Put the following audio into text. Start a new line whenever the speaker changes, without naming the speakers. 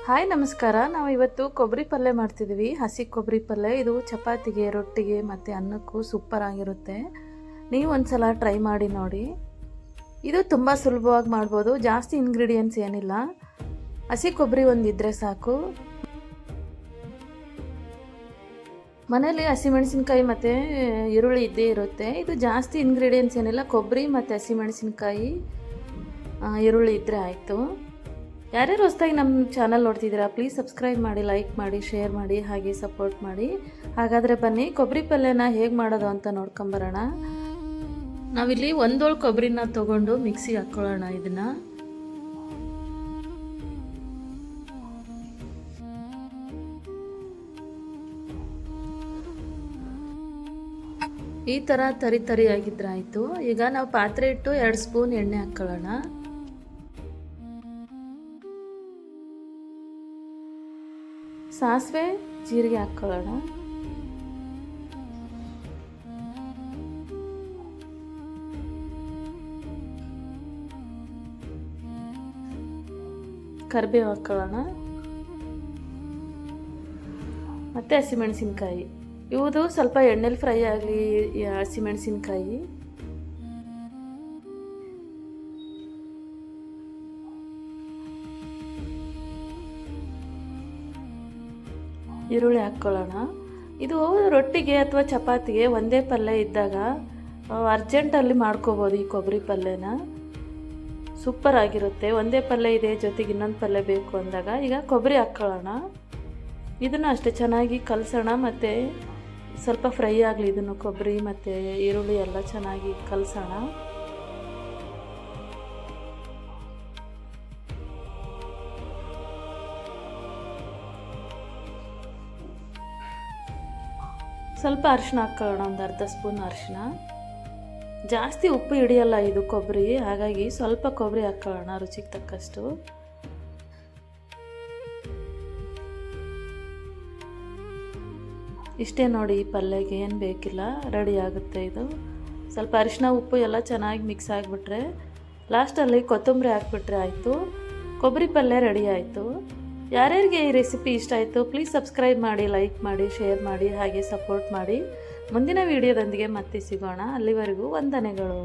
Hi ನಮಸ್ಕಾರ. ನಾವು ಇವತ್ತು ಕೊಬ್ಬರಿ ಪಲ್ಯ ಮಾಡ್ತಿದ್ದೀವಿ. ಹಸಿ ಕೊಬ್ಬರಿ ಪಲ್ಯ. ಇದು ಚಪಾತಿಗೆ, ರೊಟ್ಟಿಗೆ ಮತ್ತು ಅನ್ನಕ್ಕೂ ಸೂಪರ್ ಆಗಿರುತ್ತೆ. ನೀವು ಒಂದ್ಸಲ ಟ್ರೈ ಮಾಡಿ ನೋಡಿ. ಇದು ತುಂಬ ಸುಲಭವಾಗಿ ಮಾಡ್ಬೋದು. ಜಾಸ್ತಿ ಇಂಗ್ರೀಡಿಯೆಂಟ್ಸ್ ಏನಿಲ್ಲ. ಹಸಿ ಕೊಬ್ಬರಿ ಒಂದಿದ್ರೆ ಸಾಕು. ಮನೇಲಿ ಹಸಿಮೆಣಸಿನ್ಕಾಯಿ ಮತ್ತು ಈರುಳ್ಳಿ ಇದ್ದೇ ಇರುತ್ತೆ. ಇದು ಜಾಸ್ತಿ ಇಂಗ್ರೀಡಿಯೆಂಟ್ಸ್ ಏನಿಲ್ಲ. ಕೊಬ್ಬರಿ ಮತ್ತು ಹಸಿಮೆಣಸಿನ್ಕಾಯಿ, ಈರುಳ್ಳಿ ಇದ್ದರೆ ಆಯಿತು. ಯಾರ್ಯಾರು ಹೊಸದಾಗಿ ನಮ್ಮ ಚಾನಲ್ ನೋಡ್ತಿದ್ದೀರಾ, ಪ್ಲೀಸ್ ಸಬ್ಸ್ಕ್ರೈಬ್ ಮಾಡಿ, ಲೈಕ್ ಮಾಡಿ, ಶೇರ್ ಮಾಡಿ, ಹಾಗೆ ಸಪೋರ್ಟ್ ಮಾಡಿ. ಹಾಗಾದರೆ ಬನ್ನಿ ಕೊಬ್ಬರಿ ಪಲ್ಯನ ಹೇಗೆ ಮಾಡೋದು ಅಂತ ನೋಡ್ಕೊಂಬರೋಣ. ನಾವಿಲ್ಲಿ ಒಂದೋಳು ಕೊಬ್ಬರಿನ ತೊಗೊಂಡು ಮಿಕ್ಸಿಗೆ ಹಾಕ್ಕೊಳ್ಳೋಣ. ಇದನ್ನು ಈ ಥರ ತರಿ ಆಗಿದ್ರೆ ಆಯಿತು. ಈಗ ನಾವು ಪಾತ್ರೆ ಇಟ್ಟು 2 ಸ್ಪೂನ್ ಎಣ್ಣೆ ಹಾಕ್ಕೊಳ್ಳೋಣ. ಸಾಸಿವೆ, ಜೀರಿಗೆ ಹಾಕ್ಕೊಳ್ಳೋಣ. ಕರಿಬೇವು ಹಾಕ್ಕೊಳ್ಳೋಣ. ಮತ್ತು ಹಸಿಮೆಣಸಿನ್ಕಾಯಿ. ಇವುದು ಸ್ವಲ್ಪ ಎಣ್ಣೆಲಿ ಫ್ರೈ ಆಗಲಿ. ಹಸಿಮೆಣಸಿನ್ಕಾಯಿ, ಈರುಳ್ಳಿ ಹಾಕ್ಕೊಳ್ಳೋಣ. ಇದು ರೊಟ್ಟಿಗೆ ಅಥವಾ ಚಪಾತಿಗೆ ಒಂದೇ ಪಲ್ಯ ಇದ್ದಾಗ ಅರ್ಜೆಂಟಲ್ಲಿ ಮಾಡ್ಕೋಬೋದು. ಈ ಕೊಬ್ಬರಿ ಪಲ್ಯನ ಸೂಪರ್ ಆಗಿರುತ್ತೆ. ಒಂದೇ ಪಲ್ಯ ಇದೆ, ಜೊತೆಗೆ ಇನ್ನೊಂದು ಪಲ್ಯ ಬೇಕು ಅಂದಾಗ ಈಗ ಕೊಬ್ಬರಿ ಹಾಕ್ಕೊಳ್ಳೋಣ. ಇದನ್ನು ಅಷ್ಟೇ ಚೆನ್ನಾಗಿ ಕಲಸೋಣ. ಮತ್ತು ಸ್ವಲ್ಪ ಫ್ರೈ ಆಗಲಿ. ಇದನ್ನು ಕೊಬ್ಬರಿ ಮತ್ತು ಈರುಳ್ಳಿ ಎಲ್ಲ ಚೆನ್ನಾಗಿ ಕಲಸೋಣ. ಸ್ವಲ್ಪ ಅರಿಶಿನ ಹಾಕ್ಕೊಳ್ಳೋಣ, ಒಂದು ಅರ್ಧ ಸ್ಪೂನ್ ಅರಿಶಿನ. ಜಾಸ್ತಿ ಉಪ್ಪು ಹಿಡಿಯಲ್ಲ ಇದು ಕೊಬ್ಬರಿ, ಹಾಗಾಗಿ ಸ್ವಲ್ಪ ಕೊಬ್ಬರಿ ಹಾಕ್ಕೊಳ್ಳೋಣ ರುಚಿಗೆ ತಕ್ಕಷ್ಟು. ಇಷ್ಟೇ ನೋಡಿ, ಈ ಪಲ್ಯಗೆ ಏನು ಬೇಕಿಲ್ಲ, ರೆಡಿ ಆಗುತ್ತೆ ಇದು. ಸ್ವಲ್ಪ ಅರಿಶಿನ ಉಪ್ಪು ಎಲ್ಲ ಚೆನ್ನಾಗಿ ಮಿಕ್ಸ್ ಆಗಿಬಿಟ್ರೆ ಲಾಸ್ಟಲ್ಲಿ ಕೊತ್ತಂಬರಿ ಹಾಕ್ಬಿಟ್ರೆ ಆಯಿತು. ಕೊಬ್ಬರಿ ಪಲ್ಯ ರೆಡಿ ಆಯಿತು. ಯಾರ್ಯಾರಿಗೆ ಈ ರೆಸಿಪಿ ಇಷ್ಟ ಆಯಿತು, ಪ್ಲೀಸ್ ಸಬ್ಸ್ಕ್ರೈಬ್ ಮಾಡಿ, ಲೈಕ್ ಮಾಡಿ, ಶೇರ್ ಮಾಡಿ, ಹಾಗೆ ಸಪೋರ್ಟ್ ಮಾಡಿ. ಮುಂದಿನ ವಿಡಿಯೋದೊಂದಿಗೆ ಮತ್ತೆ ಸಿಗೋಣ. ಅಲ್ಲಿವರೆಗೂ ವಂದನೆಗಳು.